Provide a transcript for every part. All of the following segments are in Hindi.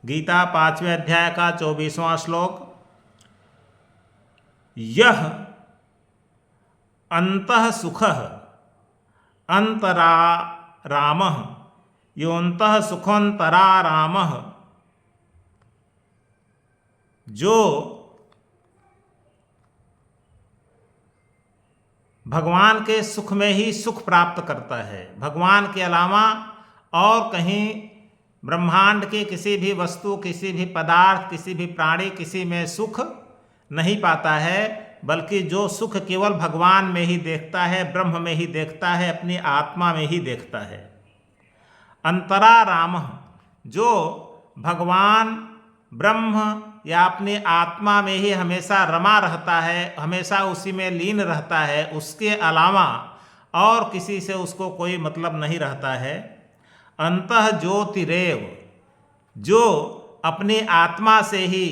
गीता 5वें अध्याय का 24वां श्लोक। यह अंतः सुखः अंतरारामः योऽन्तः सुखोऽन्तरारामः। जो भगवान के सुख में ही सुख प्राप्त करता है, भगवान के अलावा और कहीं ब्रह्मांड के किसी भी वस्तु, किसी भी पदार्थ, किसी भी प्राणी, किसी में सुख नहीं पाता है, बल्कि जो सुख केवल भगवान में ही देखता है, ब्रह्म में ही देखता है, अपनी आत्मा में ही देखता है। अंतरारामः, जो भगवान ब्रह्म या अपनी आत्मा में ही हमेशा रमा रहता है, हमेशा उसी में लीन रहता है, उसके अलावा और किसी से उसको कोई मतलब नहीं रहता है। अंतः ज्योतिरेव, जो अपनी आत्मा से ही,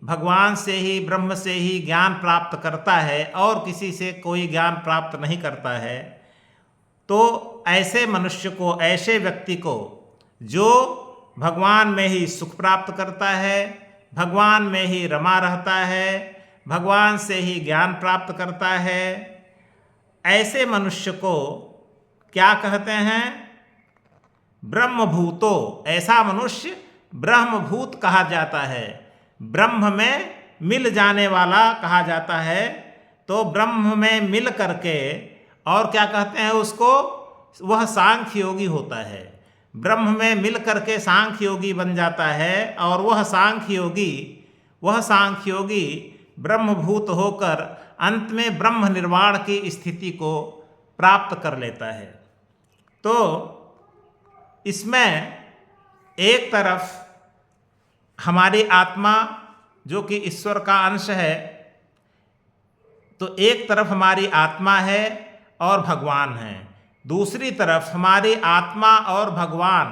भगवान से ही, ब्रह्म से ही ज्ञान प्राप्त करता है और किसी से कोई ज्ञान प्राप्त नहीं करता है, तो ऐसे मनुष्य को, ऐसे व्यक्ति को जो भगवान में ही सुख प्राप्त करता है, भगवान में ही रमा रहता है, भगवान से ही ज्ञान प्राप्त करता है, ऐसे मनुष्य को क्या कहते हैं? ब्रह्मभूतो। ऐसा मनुष्य ब्रह्मभूत कहा जाता है, ब्रह्म में मिल जाने वाला कहा जाता है। तो ब्रह्म में मिल करके और क्या कहते हैं उसको? वह सांख्य योगी होता है। ब्रह्म में मिल करके सांख्य योगी बन जाता है और वह सांख्य योगी ब्रह्मभूत होकर अंत में ब्रह्म निर्वाण की स्थिति को प्राप्त कर लेता है। तो इसमें एक तरफ हमारी आत्मा जो कि ईश्वर का अंश है, तो एक तरफ हमारी आत्मा है और भगवान है, दूसरी तरफ हमारी आत्मा और भगवान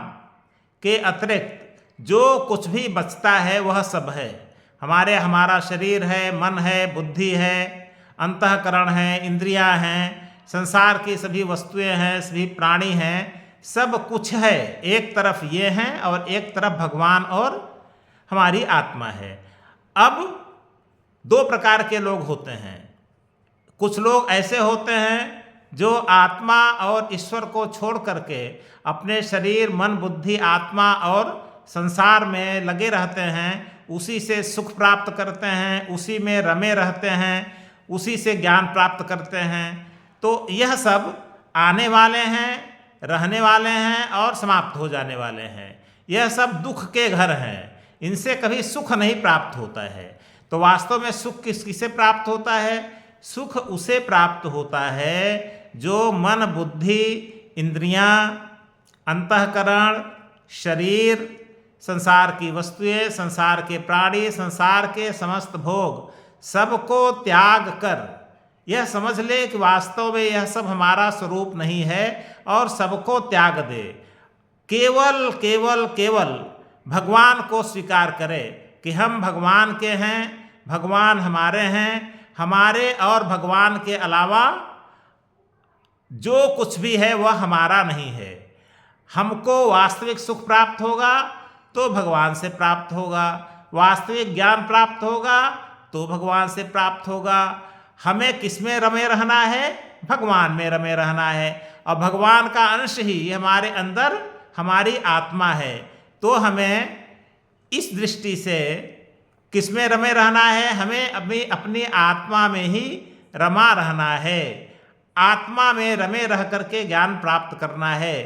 के अतिरिक्त जो कुछ भी बचता है वह सब है। हमारा शरीर है, मन है, बुद्धि है, अंतःकरण है, इंद्रियां हैं, संसार की सभी वस्तुएं हैं, सभी प्राणी हैं, सब कुछ है। एक तरफ ये हैं और एक तरफ भगवान और हमारी आत्मा है। अब दो प्रकार के लोग होते हैं। कुछ लोग ऐसे होते हैं जो आत्मा और ईश्वर को छोड़ करके अपने शरीर, मन, बुद्धि, आत्मा और संसार में लगे रहते हैं, उसी से सुख प्राप्त करते हैं, उसी में रमे रहते हैं, उसी से ज्ञान प्राप्त करते हैं। तो यह सब आने वाले हैं, रहने वाले हैं और समाप्त हो जाने वाले हैं। यह सब दुख के घर हैं, इनसे कभी सुख नहीं प्राप्त होता है। तो वास्तव में सुख किससे प्राप्त होता है? सुख उसे प्राप्त होता है जो मन, बुद्धि, इंद्रियां, अंतःकरण, शरीर, संसार की वस्तुएं, संसार के प्राणी, संसार के समस्त भोग सबको त्याग कर यह समझ ले कि वास्तव में यह सब हमारा स्वरूप नहीं है और सबको त्याग दे। केवल केवल केवल भगवान को स्वीकार करे कि हम भगवान के हैं, भगवान हमारे हैं, हमारे और भगवान के अलावा जो कुछ भी है वह हमारा नहीं है। हमको वास्तविक सुख प्राप्त होगा तो भगवान से प्राप्त होगा, वास्तविक ज्ञान प्राप्त होगा तो भगवान से प्राप्त होगा। हमें किस में रमे रहना है? भगवान में रमे रहना है, और भगवान का अंश ही हमारे अंदर हमारी आत्मा है। तो हमें इस दृष्टि से किस में रमे रहना है? हमें अपनी आत्मा में ही रमा रहना है, आत्मा में रमे रह करके ज्ञान प्राप्त करना है।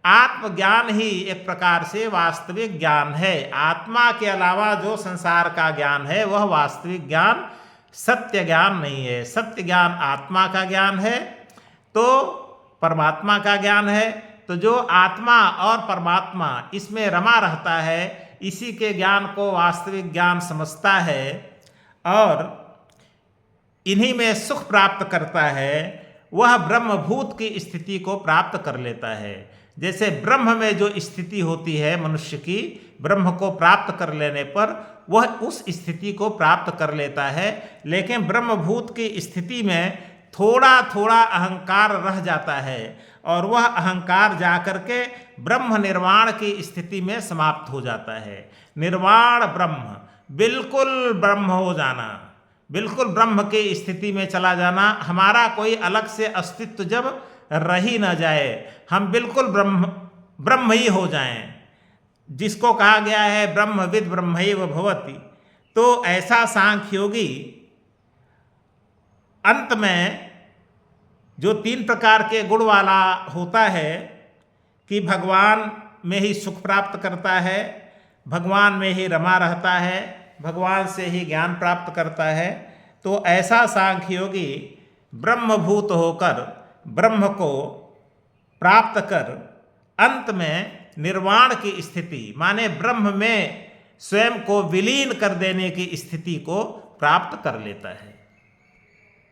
आत्मज्ञान ही एक प्रकार से वास्तविक ज्ञान है। आत्मा के अलावा जो संसार का ज्ञान है वह वास्तविक ज्ञान, सत्य ज्ञान नहीं है। सत्य ज्ञान आत्मा का ज्ञान है, तो परमात्मा का ज्ञान है। तो जो आत्मा और परमात्मा इसमें रमा रहता है, इसी के ज्ञान को वास्तविक ज्ञान समझता है और इन्हीं में सुख प्राप्त करता है, वह ब्रह्मभूत की स्थिति को प्राप्त कर लेता है। जैसे ब्रह्म में जो स्थिति होती है मनुष्य की, ब्रह्म को प्राप्त कर लेने पर वह उस स्थिति को प्राप्त कर लेता है। लेकिन ब्रह्मभूत की स्थिति में थोड़ा थोड़ा अहंकार रह जाता है, और वह अहंकार जाकर के ब्रह्म निर्वाण की स्थिति में समाप्त हो जाता है। निर्वाण ब्रह्म, बिल्कुल ब्रह्म हो जाना, बिल्कुल ब्रह्म की स्थिति में चला जाना, हमारा कोई अलग से अस्तित्व जब रह ही न जाए, हम बिल्कुल ब्रह्म ही हो जाएं, जिसको कहा गया है ब्रह्मविद ब्रह्मैव भवति। तो ऐसा सांख्य योगी अंत में जो 3 प्रकार के गुण वाला होता है कि भगवान में ही सुख प्राप्त करता है, भगवान में ही रमा रहता है, भगवान से ही ज्ञान प्राप्त करता है, तो ऐसा सांख्य योगी ब्रह्मभूत होकर ब्रह्म को प्राप्त कर अंत में निर्वाण की स्थिति माने ब्रह्म में स्वयं को विलीन कर देने की स्थिति को प्राप्त कर लेता है।